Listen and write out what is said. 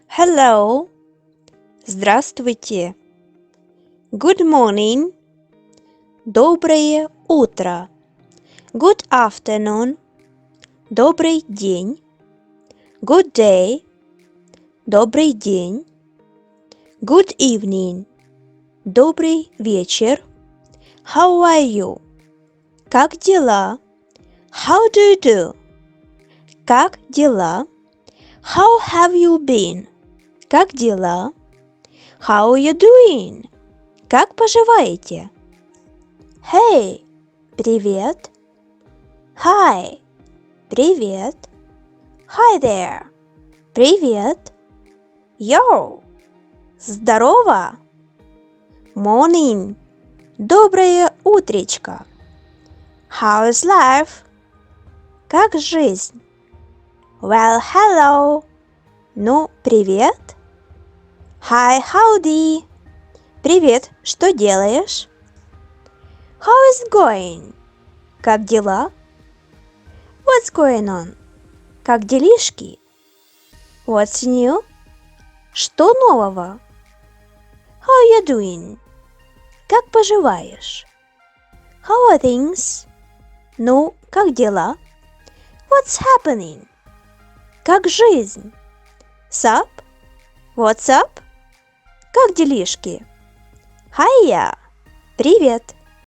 Hello. Здравствуйте. Good morning. Доброе утро. Good afternoon. Добрый день. Good day. Добрый день. Good evening. Добрый вечер. How are you? Как дела? How do you do? Как дела? How have you been? Как дела? How are you doing? Как поживаете? Hey, привет. Hi, привет. Hi there, привет. Yo, здорово. Morning, доброе утречко. How is life? Как жизнь? Well, hello. Ну, привет. Hi, howdy. Привет, что делаешь? How is it going? Как дела? What's going on? Как делишки? What's new? Что нового? How are you doing? Как поживаешь? How are things? Ну, как дела? What's happening? Как жизнь? Sup? What's up? Как делишки? Hiya! Привет!